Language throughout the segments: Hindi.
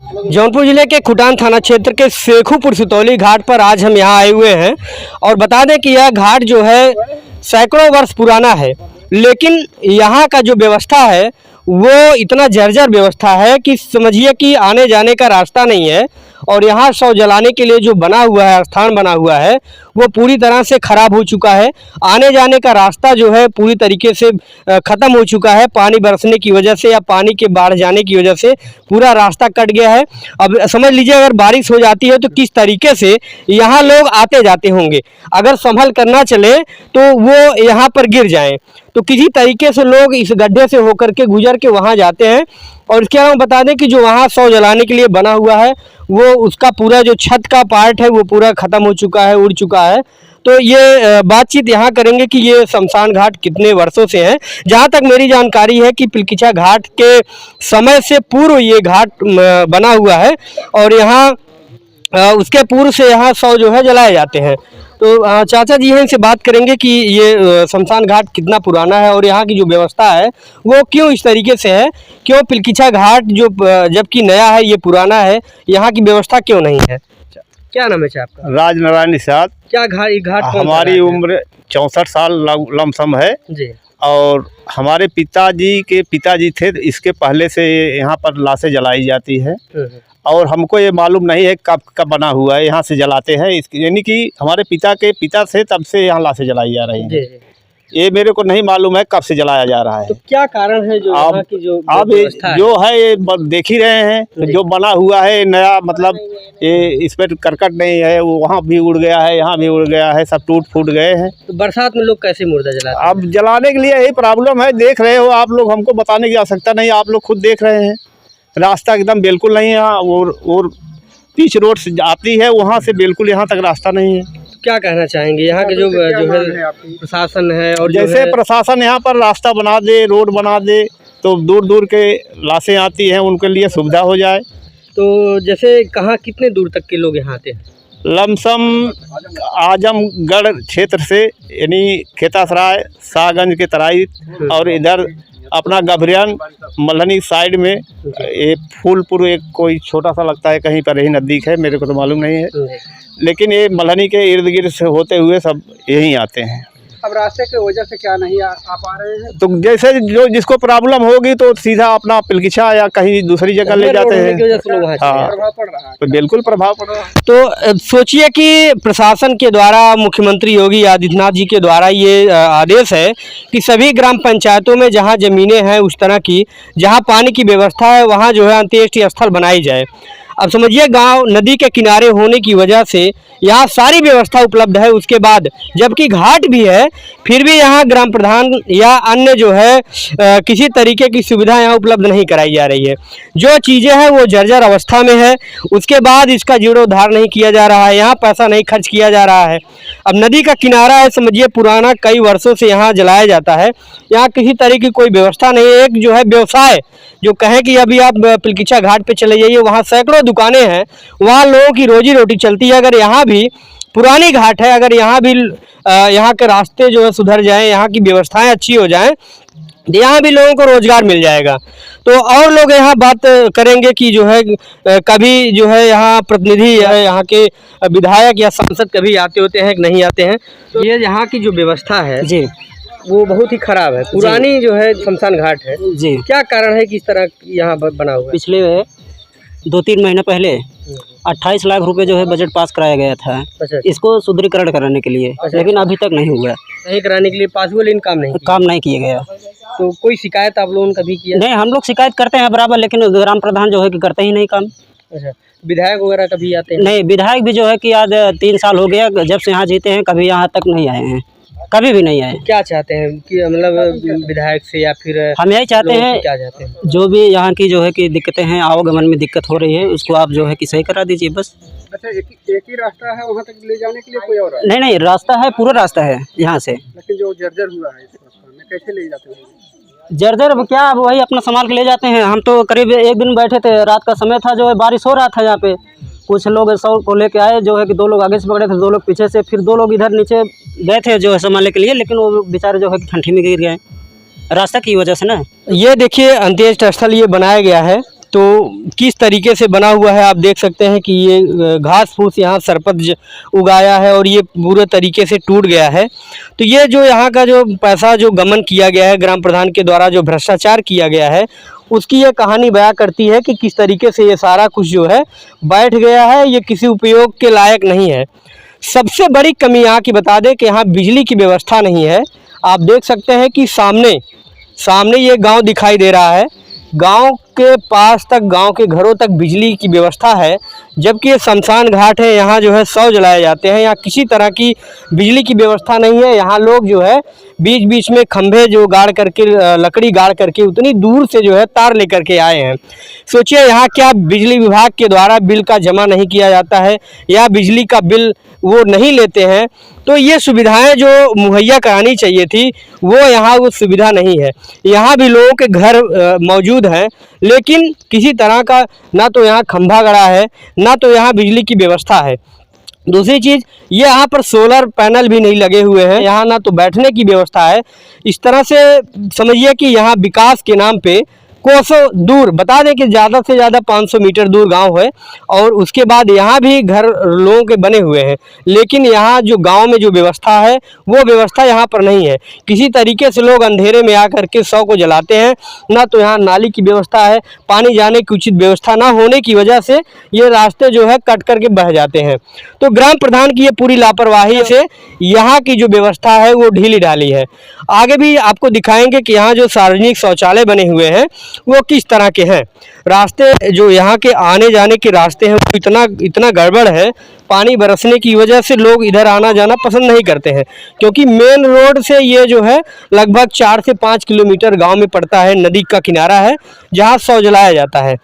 जौनपुर जिले के खुटान थाना क्षेत्र के शेखुपुर सुतौली घाट पर आज हम यहाँ आए हुए हैं और बता दें कि यह घाट जो है सैकड़ों वर्ष पुराना है, लेकिन यहाँ का जो व्यवस्था है वो इतना जर्जर व्यवस्था है कि समझिए कि आने जाने का रास्ता नहीं है। और यहाँ शव जलाने के लिए जो बना हुआ है, स्थान बना हुआ है, वो पूरी तरह से ख़राब हो चुका है। आने जाने का रास्ता जो है पूरी तरीके से ख़त्म हो चुका है। पानी बरसने की वजह से या पानी के बाढ़ जाने की वजह से पूरा रास्ता कट गया है। अब समझ लीजिए अगर बारिश हो जाती है तो किस तरीके से यहाँ लोग आते जाते होंगे। अगर संभल कर ना चले तो वो यहाँ पर गिर जाएं, तो किसी तरीके से लोग इस गड्ढे से होकर के गुजर के वहाँ जाते हैं। और इसके अलावा बता दें कि जो वहाँ शव जलाने के लिए बना हुआ है वो उसका पूरा जो छत का पार्ट है वो पूरा ख़त्म हो चुका है, उड़ चुका है। तो ये बातचीत यहाँ करेंगे कि ये शमशान घाट कितने वर्षों से है। जहाँ तक मेरी जानकारी है कि पिलखिचा घाट के समय से पूर्व ये घाट बना हुआ है और यहाँ उसके पूर्व से यहाँ शव जो है जलाए जाते हैं। तो चाचा जी हैं, इनसे बात करेंगे कि ये शमशान घाट कितना पुराना है और यहाँ की जो व्यवस्था है वो क्यों इस तरीके से है, क्यों पिलखिचा घाट जो जबकि नया है ये पुराना है, यहाँ की व्यवस्था क्यों नहीं है। क्या नाम है आपका? राजनारायण निषाद। क्या घाट हमारी उम्र 64 साल लमसम है जी। और हमारे पिताजी के पिताजी थे, इसके पहले से यहाँ पर लाशें जलाई जाती है और हमको ये मालूम नहीं है कब कब बना हुआ है। यहाँ से जलाते हैं, यानी कि हमारे पिता के पिता से तब से यहाँ लाशें जलाई जा रही हैं। ये मेरे को नहीं मालूम है कब से जलाया जा रहा है। तो क्या कारण है जो यहाँ की जो अब जो है ये देख ही रहे हैं, जो बना हुआ है नया, मतलब ये इस पर करकट नहीं है, वो वहाँ भी उड़ गया है, यहाँ भी उड़ गया है, सब टूट फूट गए हैं। तो बरसात में लोग कैसे मुर्दा जलाते हैं? अब जलाने के लिए यही प्रॉब्लम है, देख रहे हो आप लोग, हमको बताने की आवश्यकता नहीं, आप लोग खुद देख रहे हैं। रास्ता एकदम बिल्कुल नहीं है और पीच रोड से आती है, वहाँ से बिल्कुल यहाँ तक रास्ता नहीं है। क्या कहना चाहेंगे यहाँ के जो है प्रशासन है और जैसे प्रशासन यहाँ पर रास्ता बना दे, रोड बना दे तो दूर दूर के लाशें आती हैं, उनके लिए सुविधा हो जाए। तो जैसे कहाँ कितने दूर तक के लोग यहाँ आते हैं? लमसम आजमगढ़ क्षेत्र से, यानी खेतासराय, शाहगंज के तराई और इधर अपना गभरियान मल्हनी साइड में ये फूलपुर एक कोई छोटा सा लगता है, कहीं पर यही नज़दीक है, मेरे को तो मालूम नहीं है, लेकिन ये मल्हनी के इर्द गिर्द से होते हुए सब यहीं आते हैं। अब रास्ते की वजह से क्या नहीं आ पा रहे हैं? तो जैसे जो जिसको प्रॉब्लम होगी तो सीधा अपना पिलखिचा या कहीं दूसरी जगह ले जाते हैं। हाँ, प्रभाव पड़ रहा है। तो बिल्कुल प्रभाव पड़ रहा है। तो सोचिए कि प्रशासन के द्वारा, मुख्यमंत्री योगी आदित्यनाथ जी के द्वारा ये आदेश है कि सभी ग्राम पंचायतों में जहां ज़मीनें हैं उस तरह की, जहां पानी की व्यवस्था है, वहां जो है अंत्येष्टि स्थल बनाई जाए। अब समझिए गांव नदी के किनारे होने की वजह से यहाँ सारी व्यवस्था उपलब्ध है, उसके बाद जबकि घाट भी है फिर भी यहाँ ग्राम प्रधान या अन्य जो है किसी तरीके की सुविधा यहाँ उपलब्ध नहीं कराई जा रही है। जो चीज़ें हैं वो जर्जर अवस्था में है, उसके बाद इसका जीर्णोद्धार नहीं किया जा रहा है, यहाँ पैसा नहीं खर्च किया जा रहा है। अब नदी का किनारा है, समझिए पुराना, कई वर्षों से यहाँ जलाया जाता है, यहाँ किसी तरह की कोई व्यवस्था नहीं है। एक जो है व्यवसाय जो कहें कि अभी आप पिलखिचा घाट पे चले जाइए, वहाँ सैकड़ों दुकानें हैं, वहाँ लोगों की रोजी रोटी चलती है। अगर यहाँ भी पुरानी घाट है, अगर यहाँ भी यहाँ के रास्ते जो है सुधर जाएं, यहाँ की व्यवस्थाएं अच्छी हो जाएं, यहाँ भी लोगों को रोजगार मिल जाएगा। तो और लोग यहाँ बात करेंगे कि जो है कभी जो है यहाँ प्रतिनिधि यहाँ के विधायक या सांसद कभी आते होते हैं कि नहीं आते हैं। तो ये यहाँ की जो व्यवस्था है जी वो बहुत ही खराब है, पुरानी जो है शमशान घाट है जी। क्या कारण है कि इस तरह यहाँ बना हुआ है? पिछले 2-3 महीने पहले 28 लाख रुपए जो है बजट पास कराया गया था। अच्छा। इसको सुदृढ़ीकरण कराने के लिए। अच्छा। लेकिन अभी तक नहीं हुआ। नहीं कराने के लिए पास हुआ लेकिन काम नहीं किया गया। तो कोई शिकायत आप लोगों ने कभी किया? नहीं, हम लोग शिकायत करते हैं बराबर, लेकिन ग्राम प्रधान जो है कि करते ही नहीं काम। अच्छा, विधायक वगैरह कभी आते हैं? नहीं, विधायक भी जो है कि आज 3 साल हो गया जब से यहाँ जीते हैं, कभी यहाँ तक नहीं आए हैं, कभी भी नहीं आए। क्या चाहते हैं कि मतलब विधायक से या फिर हम यही चाहते हैं, क्या चाहते हैं? जो भी यहाँ की जो है कि दिक्कतें हैं, आवागमन में दिक्कत हो रही है, उसको आप जो है कि सही करा दीजिए बस। अच्छा, एक ही रास्ता है वहाँ तक ले जाने के लिए, कोई और है? नहीं, रास्ता है, पूरा रास्ता है यहाँ से। लेकिन जो जर्जर हुआ है इस रास्ते में कैसे ले जाते हैं? जर्जर क्या, वही अपना संभाल के ले जाते हैं। हम तो करीब एक दिन बैठे थे, रात का समय था, जो है बारिश हो रहा था यहाँ पे, कुछ लोग सौ को लेके आए, जो है कि 2 लोग आगे से पकड़े थे, 2 लोग पीछे से, फिर 2 लोग इधर नीचे गए थे जो है संभालने के लिए, लेकिन वो बेचारे जो है कि ठंडी में गिर गए रास्ता की वजह से ना। ये देखिए अंत्येष्टि स्थल ये बनाया गया है तो किस तरीके से बना हुआ है आप देख सकते हैं कि ये घास फूस यहाँ सरपत उगाया है और ये पूरे तरीके से टूट गया है। तो ये जो यहाँ का जो पैसा जो गमन किया गया है ग्राम प्रधान के द्वारा, जो भ्रष्टाचार किया गया है, उसकी ये कहानी बयां करती है कि किस तरीके से ये सारा कुछ जो है बैठ गया है, ये किसी उपयोग के लायक नहीं है। सबसे बड़ी कमी यहाँ की बता दें कि यहाँ बिजली की व्यवस्था नहीं है। आप देख सकते हैं कि सामने ये गांव दिखाई दे रहा है, गांव के पास तक, गांव के घरों तक बिजली की व्यवस्था है, जबकि ये शमशान घाट है, यहाँ जो है शव जलाए जाते हैं, यहाँ किसी तरह की बिजली की व्यवस्था नहीं है। यहाँ लोग जो है बीच बीच में खंभे जो गाड़ करके, लकड़ी गाड़ करके उतनी दूर से जो है तार लेकर के आए हैं। सोचिए यहाँ क्या बिजली विभाग के द्वारा बिल का जमा नहीं किया जाता है या बिजली का बिल वो नहीं लेते हैं, तो ये सुविधाएं जो मुहैया करानी चाहिए थी वो यहाँ वो सुविधा नहीं है। यहाँ भी लोगों के घर मौजूद हैं, लेकिन किसी तरह का ना तो यहाँ खंभा गड़ा है, ना तो यहाँ बिजली की व्यवस्था है। दूसरी चीज़, ये यहाँ पर सोलर पैनल भी नहीं लगे हुए हैं, यहाँ ना तो बैठने की व्यवस्था है। इस तरह से समझिए कि यहाँ विकास के नाम पे कोसों दूर, बता दें कि ज़्यादा से ज़्यादा 500 मीटर दूर गांव है और उसके बाद यहाँ भी घर लोगों के बने हुए हैं, लेकिन यहाँ जो गांव में जो व्यवस्था है वो व्यवस्था यहाँ पर नहीं है। किसी तरीके से लोग अंधेरे में आकर के शव को जलाते हैं, ना तो यहाँ नाली की व्यवस्था है, पानी जाने की उचित व्यवस्था ना होने की वजह से ये रास्ते जो है कट करके बह जाते हैं। तो ग्राम प्रधान की ये पूरी लापरवाही से यहाँ की जो व्यवस्था है वो ढीली ढाली है। आगे भी आपको दिखाएंगे कि यहाँ जो सार्वजनिक शौचालय बने हुए हैं वो किस तरह के हैं। रास्ते जो यहाँ के आने जाने के रास्ते हैं वो इतना गड़बड़ है, पानी बरसने की वजह से लोग इधर आना जाना पसंद नहीं करते हैं, क्योंकि मेन रोड से ये जो है लगभग 4 से 5 किलोमीटर गांव में पड़ता है, नदी का किनारा है जहाँ शव जलाया जाता है।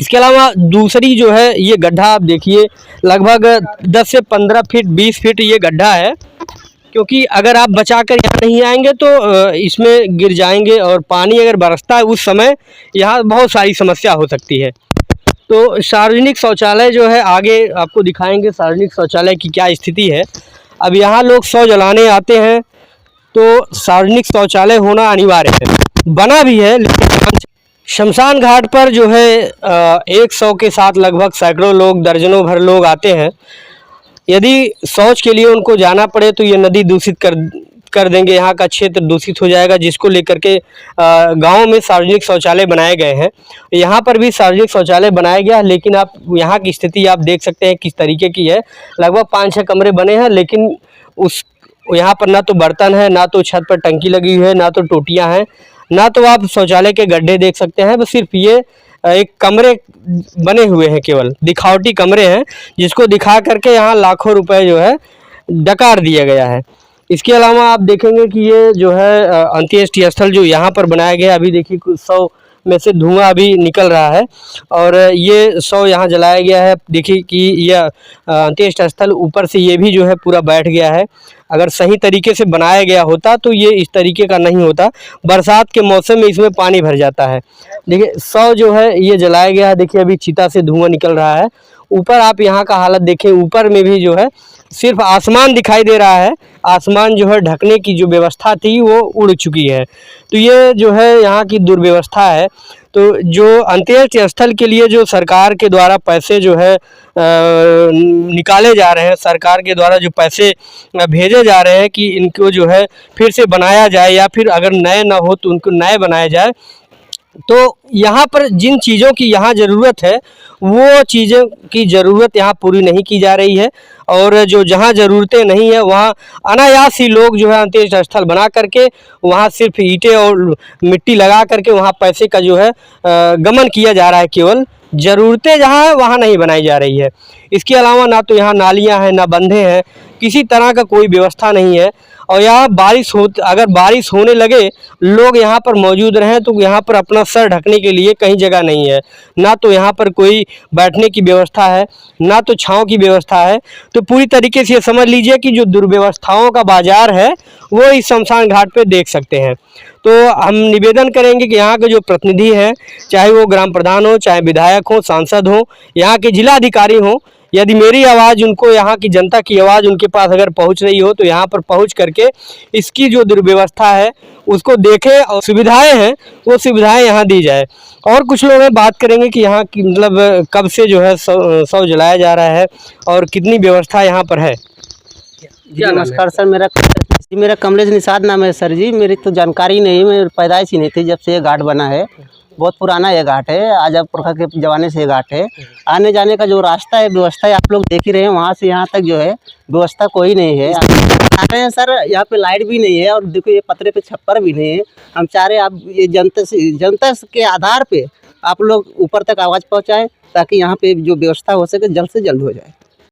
इसके अलावा दूसरी जो है ये गड्ढा आप देखिए, लगभग 10 से 15 फीट 20 फीट ये गड्ढा है, क्योंकि अगर आप बचाकर यहाँ नहीं आएंगे तो इसमें गिर जाएंगे और पानी अगर बरसता है उस समय यहाँ बहुत सारी समस्या हो सकती है। तो सार्वजनिक शौचालय जो है आगे आपको दिखाएंगे सार्वजनिक शौचालय की क्या स्थिति है। अब यहाँ लोग शव जलाने आते हैं तो सार्वजनिक शौचालय होना अनिवार्य है, बना भी है, लेकिन शमशान घाट पर जो है एक शव के साथ लगभग सैकड़ों लोग, दर्जनों भर लोग आते हैं। यदि शौच के लिए उनको जाना पड़े तो ये नदी दूषित कर देंगे, यहाँ का क्षेत्र दूषित हो जाएगा, जिसको लेकर के गांव में सार्वजनिक शौचालय बनाए गए हैं। यहाँ पर भी सार्वजनिक शौचालय बनाया गया है, लेकिन आप यहाँ की स्थिति आप देख सकते हैं किस तरीके की है। लगभग 5-6 कमरे बने हैं, लेकिन यहाँ पर ना तो बर्तन है, ना तो छत पर टंकी लगी हुई है, ना तो टोटियाँ हैं, ना तो आप शौचालय के गड्ढे देख सकते हैं। बस सिर्फ ये एक कमरे बने हुए हैं, केवल दिखावटी कमरे हैं, जिसको दिखा करके यहाँ लाखों रुपए जो है डकार दिया गया है। इसके अलावा आप देखेंगे कि ये जो है अंत्येष्टि स्थल जो यहाँ पर बनाया गया, अभी देखिए कुछ शव में से धुआं अभी निकल रहा है और ये शव यहाँ जलाया गया है। देखिए कि यह अंत्येष्टि स्थल ऊपर से ये भी जो है पूरा बैठ गया है। अगर सही तरीके से बनाया गया होता तो ये इस तरीके का नहीं होता। बरसात के मौसम में इसमें पानी भर जाता है। देखिए शव जो है ये जलाया गया है, देखिए अभी चिता से धुआं निकल रहा है। ऊपर आप यहाँ का हालत देखें, ऊपर में भी जो है सिर्फ आसमान दिखाई दे रहा है, आसमान जो है ढकने की जो व्यवस्था थी वो उड़ चुकी है। तो ये जो है यहाँ की दुर्व्यवस्था है। तो जो अंत्येष्टि स्थल के लिए जो सरकार के द्वारा पैसे जो है निकाले जा रहे हैं, सरकार के द्वारा जो पैसे भेजे जा रहे हैं कि इनको जो है फिर से बनाया जाए या फिर अगर नए ना हो तो उनको नए बनाया जाए, तो यहाँ पर जिन चीज़ों की यहाँ ज़रूरत है वो चीज़ों की ज़रूरत यहाँ पूरी नहीं की जा रही है। और जो जहाँ ज़रूरतें नहीं है वहाँ अनायास ही लोग जो है अंत्येष्टि स्थल बना करके वहाँ सिर्फ ईंटें और मिट्टी लगा करके वहाँ पैसे का जो है गमन किया जा रहा है। केवल ज़रूरतें जहाँ है वहाँ नहीं बनाई जा रही है। इसके अलावा ना तो यहाँ नालियाँ हैं, ना बंधे हैं, किसी तरह का कोई व्यवस्था नहीं है। और यहाँ अगर बारिश होने लगे, लोग यहाँ पर मौजूद रहें तो यहाँ पर अपना सर ढकने के लिए कहीं जगह नहीं है, ना तो यहाँ पर कोई बैठने की व्यवस्था है, ना तो छांव की व्यवस्था है। तो पूरी तरीके से ये समझ लीजिए कि जो दुर्व्यवस्थाओं का बाजार है वो इस शमशान घाट पे देख सकते हैं। तो हम निवेदन करेंगे कि यहाँ के जो प्रतिनिधि हैं, चाहे वो ग्राम प्रधान हो, चाहे विधायक हो, सांसद हो, यहाँ के जिला अधिकारी हों, यदि मेरी आवाज़ उनको, यहाँ की जनता की आवाज़ उनके पास अगर पहुँच रही हो तो यहाँ पर पहुँच करके इसकी जो दुर्व्यवस्था है उसको देखें और सुविधाएं हैं वो सुविधाएं यहाँ दी जाए। और कुछ लोग हैं, बात करेंगे कि यहाँ की मतलब कब से जो है शव जलाया जा रहा है और कितनी व्यवस्था यहाँ पर है। जी नमस्कार सर, मेरा कमलेश निषाद नाम है सर जी। मेरी तो जानकारी नहीं, मेरी पैदाइश ही नहीं थी जब से ये घाट बना है। बहुत पुराना ये घाट है, आजाद पुरखा के ज़माने से ये घाट है। आने जाने का जो रास्ता है, व्यवस्था है, आप लोग देख ही रहे हैं, वहाँ से यहाँ तक जो है व्यवस्था कोई नहीं है। आ रहे हैं सर, यहाँ पे लाइट भी नहीं है और देखो ये पतरे पे छप्पर भी नहीं है। हम चाह रहे हैं आप ये जनता के आधार पे आप लोग ऊपर तक आवाज़ पहुँचाएँ ताकि यहाँ पे जो व्यवस्था हो सके जल्द से जल्द हो जाए।